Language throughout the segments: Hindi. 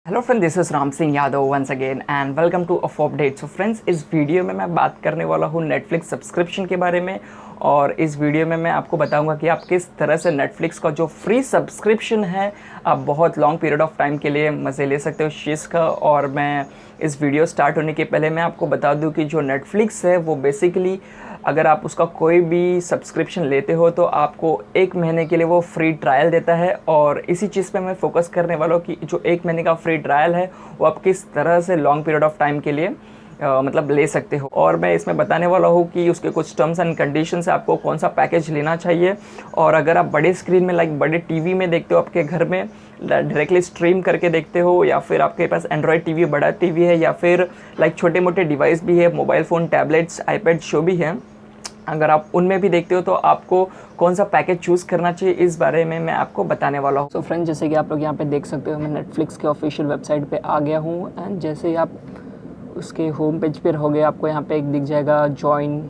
Hello friend, this is Ram Singh Yadav once again and welcome to a update. So friends, इस वीडियो में मैं बात करने वाला हूँ नेटफ्लिक्स सब्सक्रिप्शन के बारे में। और इस वीडियो में मैं आपको बताऊंगा कि आप किस तरह से नेटफ्लिक्स का जो फ्री सब्सक्रिप्शन है आप बहुत लॉन्ग पीरियड ऑफ टाइम के लिए मज़े ले सकते हो इस चीज़ का। और मैं इस वीडियो स्टार्ट होने के पहले मैं आपको बता दूं कि जो नेटफ्लिक्स है वो बेसिकली अगर आप उसका कोई भी सब्सक्रिप्शन लेते हो तो आपको 1 महीने के लिए वो फ्री ट्रायल देता है। और इसी चीज़ पे मैं फोकस करने वाला हूँ कि जो 1 महीने का फ्री ट्रायल है वो आप किस तरह से लॉन्ग पीरियड ऑफ टाइम के लिए मतलब ले सकते हो। और मैं इसमें बताने वाला हूँ कि उसके कुछ टर्म्स एंड कंडीशंस है, आपको कौन सा पैकेज लेना चाहिए। और अगर आप बड़े स्क्रीन में लाइक बड़े टीवी में देखते हो, आपके घर में डायरेक्टली स्ट्रीम करके देखते हो, या फिर आपके पास एंड्रॉयड टीवी बड़ा टीवी है, या फिर लाइक छोटे मोटे डिवाइस भी है, मोबाइल फ़ोन, टैबलेट्स, आईपैड जो भी है, अगर आप उनमें भी देखते हो तो आपको कौन सा पैकेज चूज़ करना चाहिए इस बारे में मैं आपको बताने वाला हूँ। सो फ्रेंड्स, जैसे कि आप लोग यहाँ पे देख सकते हो, मैं नेटफ्लिक्स के ऑफिशियल वेबसाइट पे आ गया हूँ। एंड जैसे ही आप उसके होम पेज पे रहोगे, आपको यहाँ पे एक दिख जाएगा join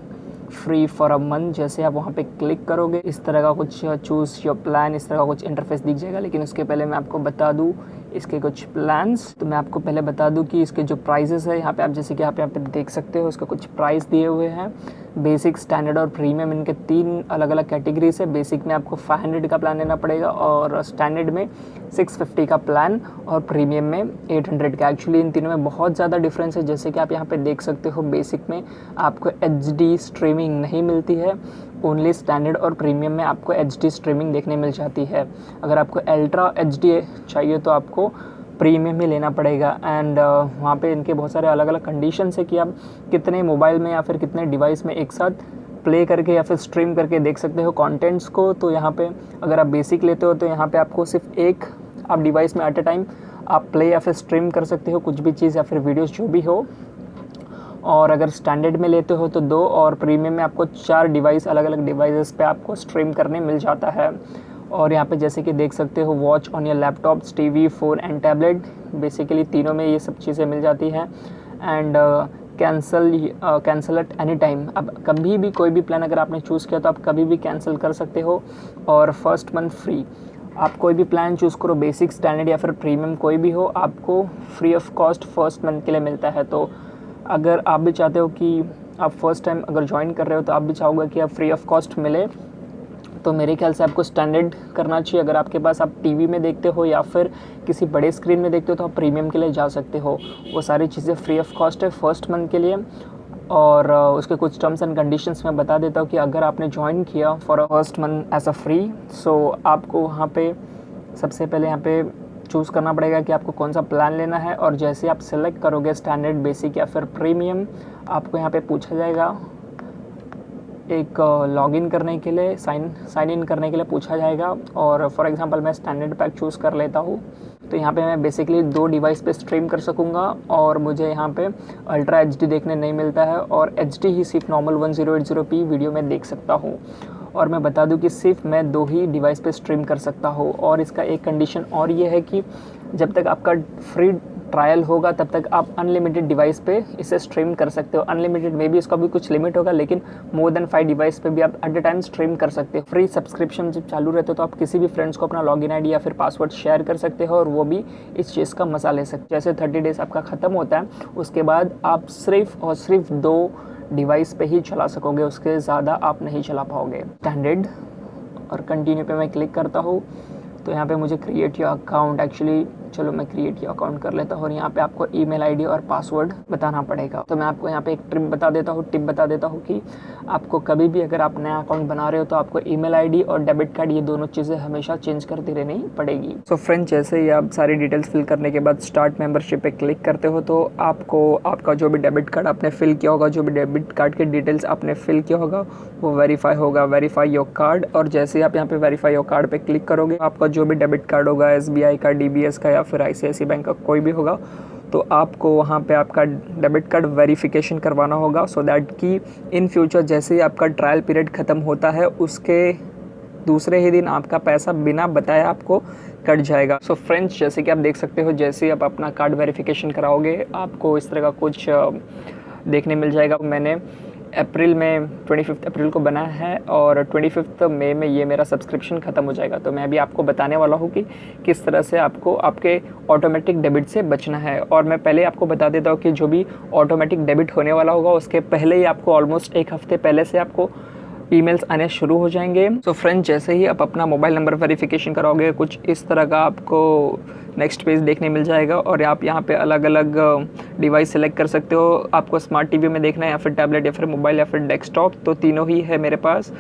free for a month. जैसे आप वहाँ पे क्लिक करोगे, इस तरह का कुछ चूज़ योर प्लान, इस तरह का कुछ इंटरफेस दिख जाएगा। लेकिन उसके पहले मैं आपको बता दूँ इसके कुछ प्लान्स। तो मैं आपको पहले बता दूं कि इसके जो प्राइजेस है, यहाँ पे आप जैसे कि आप यहाँ पे देख सकते हो, उसका कुछ प्राइस दिए हुए हैं। बेसिक, स्टैंडर्ड और प्रीमियम, इनके 3 अलग अलग कैटेगरीज है। बेसिक में आपको 500 का प्लान लेना पड़ेगा, और स्टैंडर्ड में 650 का प्लान, और प्रीमियम में 800 का। एक्चुअली इन तीनों में बहुत ज़्यादा डिफरेंस है। जैसे कि आप यहाँ पे देख सकते हो, बेसिक में आपको HD स्ट्रीमिंग नहीं मिलती है, ओनली स्टैंडर्ड और प्रीमियम में आपको HD स्ट्रीमिंग देखने मिल जाती है। अगर आपको अल्ट्रा HD चाहिए तो आपको प्रीमियम ही लेना पड़ेगा। एंड वहाँ पे इनके बहुत सारे अलग अलग कंडीशंस है कि आप कितने मोबाइल में या फिर कितने डिवाइस में एक साथ प्ले करके या फिर स्ट्रीम करके देख सकते हो कंटेंट्स को। तो यहाँ पे अगर आप बेसिक लेते हो तो यहाँ पे आपको सिर्फ एक आप डिवाइस में एट अ टाइम आप प्ले या फिर स्ट्रीम कर सकते हो कुछ भी चीज़ या फिर वीडियोज़ जो भी हो। और अगर स्टैंडर्ड में लेते हो तो 2, और प्रीमियम में आपको 4 डिवाइस, अलग अलग डिवाइसेस पे आपको स्ट्रीम करने मिल जाता है। और यहाँ पे जैसे कि देख सकते हो, watch on your laptops, TV, phone and tablet, basically तीनों में ये सब चीज़ें मिल जाती हैं। And cancel at any time. अब कभी भी कोई भी प्लान अगर आपने चूज़ किया तो आप कभी भी कैंसिल कर सकते हो। और फर्स्ट मंथ फ्री। आप कोई भी प्लान चूज़ करो, बेसिक, स्टैंडर्ड या फिर प्रीमियम कोई भी हो, आपको free of cost first month के लिए मिलता है। तो अगर आप भी चाहते हो कि आप फर्स्ट टाइम अगर ज्वाइन कर रहे हो तो आप भी चाहोगे कि आप फ्री ऑफ कॉस्ट मिले, तो मेरे ख्याल से आपको स्टैंडर्ड करना चाहिए। अगर आपके पास आप टीवी में देखते हो या फिर किसी बड़े स्क्रीन में देखते हो तो आप प्रीमियम के लिए जा सकते हो। वो सारी चीज़ें फ्री ऑफ कॉस्ट है फर्स्ट मंथ के लिए। और उसके कुछ टर्म्स एंड कंडीशंस मैं बता देता हूँ कि अगर आपने ज्वाइन किया for a first month as a free, so आपको वहाँ पे सबसे पहले यहाँ पे चूज़ करना पड़ेगा कि आपको कौन सा प्लान लेना है। और जैसे आप सेलेक्ट करोगे स्टैंडर्ड, बेसिक या फिर प्रीमियम, आपको यहाँ पे पूछा जाएगा एक लॉगिन करने के लिए, साइन इन करने के लिए पूछा जाएगा। और फॉर एग्जांपल मैं स्टैंडर्ड पैक चूज़ कर लेता हूँ, तो यहाँ पे मैं बेसिकली 2 डिवाइस पे स्ट्रीम कर सकूँगा। और मुझे यहाँ पे अल्ट्रा HD देखने नहीं मिलता है, और HD ही सिर्फ नॉर्मल 1080p वीडियो में देख सकता हूँ। और मैं बता दूं कि सिर्फ मैं 2 ही डिवाइस पे स्ट्रीम कर सकता हूँ। और इसका एक कंडीशन और ये है कि जब तक आपका फ्री ट्रायल होगा तब तक आप अनलिमिटेड डिवाइस पे इसे स्ट्रीम कर सकते हो। अनलिमिटेड में भी उसका भी कुछ लिमिट होगा, लेकिन मोर देन 5 डिवाइस पे भी आप एट अ टाइम स्ट्रीम कर सकते हो। फ्री सब्सक्रिप्शन जब चालू रहते हो तो आप किसी भी फ्रेंड्स को अपना लॉगिन ID या फिर पासवर्ड शेयर कर सकते हो, और वो भी इस चीज़ का मजा ले सकते हो। जैसे 30 डेज आपका ख़त्म होता है, उसके बाद आप सिर्फ और सिर्फ 2 डिवाइस पे ही चला सकोगे, उसके ज़्यादा आप नहीं चला पाओगे। स्टैंडर्ड और कंटिन्यू पे मैं क्लिक करता हूँ, तो यहाँ पे मुझे क्रिएट योर अकाउंट, एक्चुअली चलो मैं क्रिएट योर अकाउंट कर लेता हूँ। और यहाँ पे आपको ईमेल ID और पासवर्ड बताना पड़ेगा। तो मैं आपको यहाँ पे एक टिप बता देता हूँ कि आपको कभी भी अगर आप नया अकाउंट बना रहे हो तो आपको ईमेल ID और डेबिट कार्ड, ये दोनों चीज़ें हमेशा चेंज करती रहनी पड़ेगी। सो फ्रेंड, जैसे ही आप सारी डिटेल्स फिल करने के बाद स्टार्ट मेंबरशिप पे क्लिक करते हो तो आपको आपका जो भी डेबिट कार्ड आपने फिल किया होगा, जो भी डेबिट कार्ड की डिटेल्स आपने फिल किया होगा वो वेरीफाई होगा, वेरीफाई योर कार्ड। और जैसे ही आप यहाँ पे वेरीफाई योर कार्ड पे क्लिक करोगे, आपका जो भी डेबिट कार्ड होगा, SBI का, DBS का या फिर ICICI बैंक का कोई भी होगा, तो आपको वहाँ पे आपका डेबिट कार्ड वेरिफिकेशन करवाना होगा, सो दैट कि इन फ्यूचर जैसे ही आपका ट्रायल पीरियड ख़त्म होता है उसके दूसरे ही दिन आपका पैसा बिना बताए आपको कट जाएगा। सो फ्रेंड्स, जैसे कि आप देख सकते हो, जैसे ही आप अपना कार्ड वेरिफिकेशन कराओगे आपको इस तरह का कुछ देखने मिल जाएगा। मैंने अप्रैल में 25 अप्रैल को बना है और 25 मई में ये मेरा सब्सक्रिप्शन ख़त्म हो जाएगा। तो मैं अभी आपको बताने वाला हूँ कि किस तरह से आपको आपके ऑटोमेटिक डेबिट से बचना है। और मैं पहले आपको बता देता हूँ कि जो भी ऑटोमेटिक डेबिट होने वाला होगा उसके पहले ही आपको ऑलमोस्ट एक हफ्ते पहले से आपको ईमेल्स आने शुरू हो जाएंगे। तो फ्रेंड्स, जैसे ही आप अपना मोबाइल नंबर वेरिफिकेशन कराओगे कुछ इस तरह का आपको नेक्स्ट पेज देखने मिल जाएगा और आप यहाँ पे अलग अलग डिवाइस सेलेक्ट कर सकते हो। आपको स्मार्ट टीवी में देखना है या फिर टैबलेट या फिर मोबाइल या फिर डेस्कटॉप, तो तीनों ही है मेरे पास।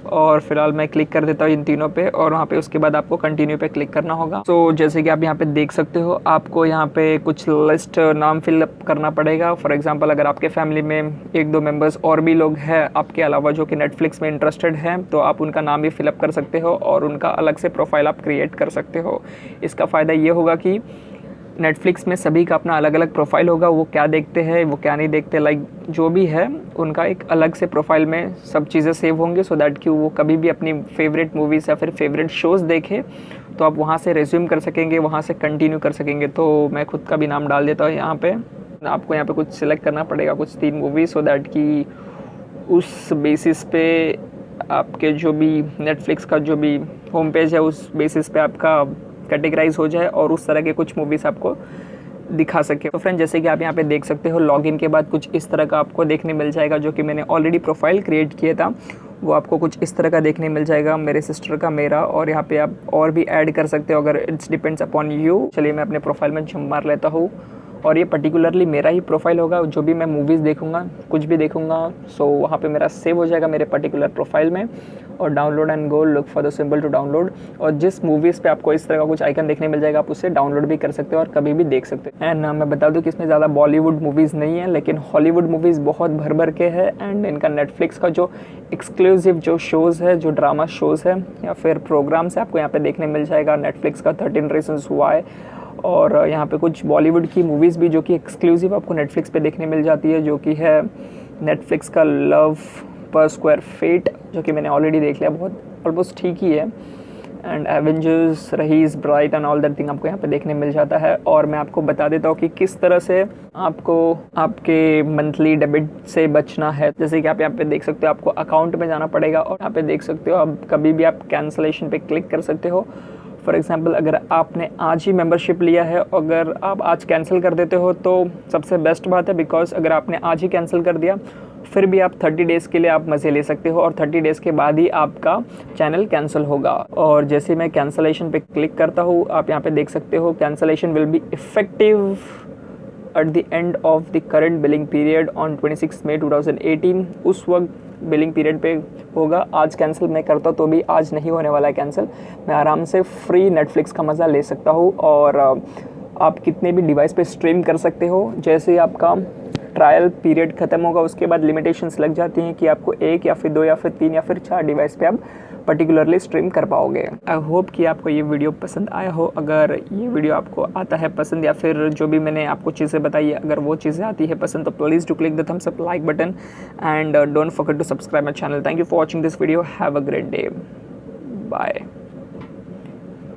और फिलहाल मैं क्लिक कर देता हूँ इन तीनों पे और वहाँ पे उसके बाद आपको कंटिन्यू पे क्लिक करना होगा। तो जैसे कि आप यहाँ पे देख सकते हो आपको यहाँ पे कुछ लिस्ट नाम फिलअप करना पड़ेगा। फॉर एग्जांपल अगर आपके फैमिली में 1-2 मेंबर्स और भी लोग हैं आपके अलावा जो कि नेटफ्लिक्स में इंटरेस्टेड हैं, तो आप उनका नाम भी फिलअप कर सकते हो और उनका अलग से प्रोफाइल आप क्रिएट कर सकते हो। इसका फ़ायदा ये होगा कि नेटफ्लिक्स में सभी का अपना अलग अलग प्रोफाइल होगा, वो क्या देखते हैं वो क्या नहीं देखते, लाइक जो भी है उनका एक अलग से प्रोफाइल में सब चीज़ें सेव होंगे, सो दैट कि वो कभी भी अपनी फेवरेट मूवीज़ या फिर फेवरेट शोज़ देखें तो आप वहाँ से रेज्यूम कर सकेंगे, वहाँ से कंटिन्यू कर सकेंगे। तो मैं खुद का भी नाम डाल देता हूँ यहाँ पे। आपको यहाँ पे कुछ सिलेक्ट करना पड़ेगा, कुछ 3 मूवी, सो दैट कि उस बेसिस पे आपके जो भी नेटफ्लिक्स का जो भी होम पेज है उस बेसिस पे आपका कैटेगराइज हो जाए और उस तरह के कुछ मूवीज़ आपको दिखा सके। तो फ्रेंड, जैसे कि आप यहाँ पे देख सकते हो लॉगिन के बाद कुछ इस तरह का आपको देखने मिल जाएगा। जो कि मैंने ऑलरेडी प्रोफाइल क्रिएट किया था वो आपको कुछ इस तरह का देखने मिल जाएगा, मेरे सिस्टर का, मेरा। और यहाँ पे आप और भी ऐड कर सकते हो अगर इट्स डिपेंड्स अपॉन यू। चलिए मैं अपने प्रोफाइल में जंप मार लेता हूँ और ये पर्टिकुलरली मेरा ही प्रोफाइल होगा। जो भी मैं मूवीज़ देखूंगा, कुछ भी देखूंगा, सो वहाँ पे मेरा सेव हो जाएगा मेरे पर्टिकुलर प्रोफाइल में। और download and go, look for the symbol to download. और जिस मूवीज़ पे आपको इस तरह का कुछ आइकन देखने मिल जाएगा आप उससे डाउनलोड भी कर सकते हो और कभी भी देख सकते हो। एंड मैं बता दूं कि इसमें ज़्यादा बॉलीवुड मूवीज़ नहीं है, लेकिन हॉलीवुड मूवीज़ बहुत भर भर के है। एंड इनका नेटफ्लिक्स का जो एक्सक्लूसिव जो शोज़ है, जो ड्रामा शोज़ है या फिर प्रोग्राम्स है, आपको यहाँ पे देखने मिल जाएगा। नेटफ्लिक्स का 13 रीजंस व्हाई, और यहाँ पे कुछ बॉलीवुड की मूवीज़ भी जो कि एक्सक्लूसिव आपको नेटफ्लिक्स पे देखने मिल जाती है, जो कि है नेटफ्लिक्स का लव पर स्क्वायर फेट, जो कि मैंने ऑलरेडी देख लिया, बहुत ऑलमोस्ट ठीक ही है। एंड एवेंजर्स, रहीस, bright and all that thing आपको यहाँ पे देखने मिल जाता है। और मैं आपको बता देता हूँ कि किस तरह से आपको आपके मंथली डेबिट से बचना है। जैसे कि आप यहाँ पे देख सकते हो आपको अकाउंट में जाना पड़ेगा और यहाँ पे देख सकते हो अब कभी भी आप कैंसलेशन पे क्लिक कर सकते हो। फॉर एग्जांपल अगर आपने आज ही मेंबरशिप लिया है, अगर आप आज कैंसिल कर देते हो तो सबसे बेस्ट बात है, बिकॉज अगर आपने आज ही कैंसिल कर दिया फिर भी आप 30 डेज़ के लिए आप मज़े ले सकते हो और 30 डेज़ के बाद ही आपका चैनल कैंसिल होगा। और जैसे मैं कैंसलेशन पे क्लिक करता हूँ आप यहाँ पे देख सकते हो cancellation will be effective at the end of the current billing period on 26 मई 2018। उस वक्त बिलिंग पीरियड पे होगा। आज कैंसिल मैं करता तो भी आज नहीं होने वाला है कैंसिल। मैं आराम से फ्री नेटफ्लिक्स का मज़ा ले सकता हूँ और आप कितने भी डिवाइस पे स्ट्रीम कर सकते हो। जैसे ही आपका ट्रायल पीरियड ख़त्म होगा उसके बाद लिमिटेशंस लग जाती हैं कि आपको 1 या फिर 2 या फिर 3 या फिर 4 डिवाइस पे आप पर्टिकुलरली स्ट्रीम कर पाओगे। आई होप कि आपको ये वीडियो पसंद आया हो। अगर ये वीडियो आपको आता है पसंद या फिर जो भी मैंने आपको चीज़ें बताई है अगर वो चीज़ें आती है पसंद, तो please do click the thumbs up like button and don't forget to subscribe my channel. Thank you for watching this video. Have a great day. Bye.